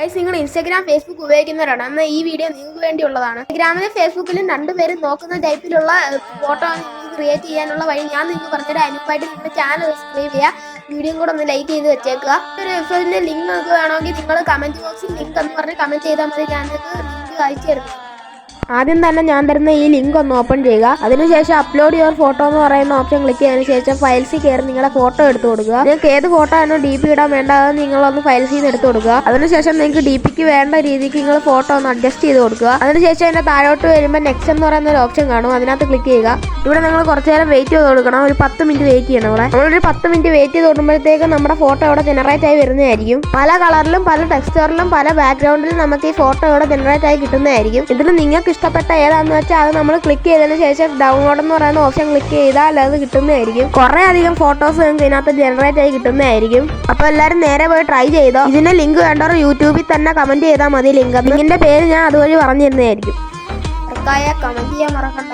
Guys, നിങ്ങൾ Instagram Facebook ഉപയോഗിക്കുന്നവരാണ്. എന്നാൽ ഈ വീഡിയോ നിങ്ങൾക്ക് വേണ്ടിയുള്ളതാണ്. ഇൻസ്റ്റാഗ്രാമിലും ഫേസ്ബുക്കിലും രണ്ടുപേരും നോക്കുന്ന ടൈപ്പിലുള്ള ഫോട്ടോ ക്രിയേറ്റ് ചെയ്യാനുള്ള വഴി ഞാൻ നിങ്ങൾക്ക് പറഞ്ഞുതരാം. അതിനുമായിട്ട് നിങ്ങളുടെ ചാനൽ സബ്സ്ക്രൈബ് ചെയ്യുക, വീഡിയോ കൂടെ ഒന്ന് ലൈക്ക് ചെയ്ത് വെച്ചേക്കുക. ഒരു വെബ്സൈറ്റിന്റെ ലിങ്ക് നിങ്ങൾക്ക് വേണമെങ്കിൽ നിങ്ങൾ കമന്റ് ബോക്സിൽ ലിങ്ക് എന്ന് പറഞ്ഞ് കമന്റ് ചെയ്താൽ മതി. ഞാൻ നിങ്ങൾക്ക് ലിങ്ക് അയച്ചു തരുന്നു. ആദ്യം തന്നെ ഞാൻ തരുന്ന ഈ ലിങ്ക് ഒന്ന് ഓപ്പൺ ചെയ്യുക. അതിനുശേഷം അപ്ലോഡ് യുവർ ഫോട്ടോ എന്ന് പറയുന്ന ഓപ്ഷൻ ക്ലിക്ക് ചെയ്തതിനു ശേഷം ഫയൽസിൽ കയറി നിങ്ങളുടെ ഫോട്ടോ എടുത്തു കൊടുക്കുക. നിങ്ങൾക്ക് ഏത് ഫോട്ടോ ആണോ DP ഇടാൻ വേണ്ടത് നിങ്ങളൊന്ന് ഫയൽസിൽ നിന്ന് എടുത്തു കൊടുക്കുക. അതിനുശേഷം നിങ്ങൾക്ക് DPക്ക് വേണ്ട രീതിക്ക് നിങ്ങൾ ഫോട്ടോ ഒന്ന് അഡ്ജസ്റ്റ് ചെയ്ത് കൊടുക്കുക. അതിനുശേഷം അതിന്റെ താഴോട്ട് വരുമ്പോൾ നെക്സ്റ്റ് എന്ന് പറയുന്ന ഒരു ഓപ്ഷൻ കാണും. അതിനകത്ത് ക്ലിക്ക് ചെയ്യുക. ഇവിടെ നിങ്ങൾ കുറച്ചു നേരം വെയിറ്റ് ചെയ്ത് കൊടുക്കണം. ഒരു 10 മിനിറ്റ് വെയിറ്റ് ചെയ്യണം. നമ്മളൊരു 10 മിനിറ്റ് വെയിറ്റ് ചെയ്ത് കൊടുക്കുമ്പോഴത്തേക്ക് നമ്മുടെ ഫോട്ടോ ഇവിടെ ജനറേറ്റ് ആയി വരുന്നതായിരിക്കും. പല കളറിലും പല ടെക്സ്ചറിലും പല ബാക്ക്ഗ്രൗണ്ടിലും നമുക്ക് ഈ ഫോട്ടോ ഇവിടെ ജനറേറ്റ് ആയി കിട്ടുന്നതായിരിക്കും. ഇതിൽ നിങ്ങൾക്ക് ഇഷ്ടപ്പെട്ട ഏതാണെന്ന് വെച്ചാൽ അത് നമ്മൾ ക്ലിക്ക് ചെയ്തതിനു ശേഷം ഡൗൺലോഡ് എന്ന് പറയുന്ന ഓപ്ഷൻ ക്ലിക്ക് ചെയ്താൽ അത് കിട്ടുന്നതായിരിക്കും. കുറേ അധികം ഫോട്ടോസ് നിങ്ങൾക്ക് ഇതിനകത്ത് ജനറേറ്റ് ആയി കിട്ടുന്നതായിരിക്കും. അപ്പോൾ എല്ലാവരും നേരെ പോയി ട്രൈ ചെയ്തോ. ഇതിന്റെ ലിങ്ക് വേണ്ടവർ യൂട്യൂബിൽ തന്നെ കമന്റ് ചെയ്താൽ മതി. ലിങ്കിന്റെ പേര് ഞാൻ അതുവഴി പറഞ്ഞു തരുന്നതായിരിക്കും. കമന്റ് ചെയ്യാൻ മറക്കണ്ട.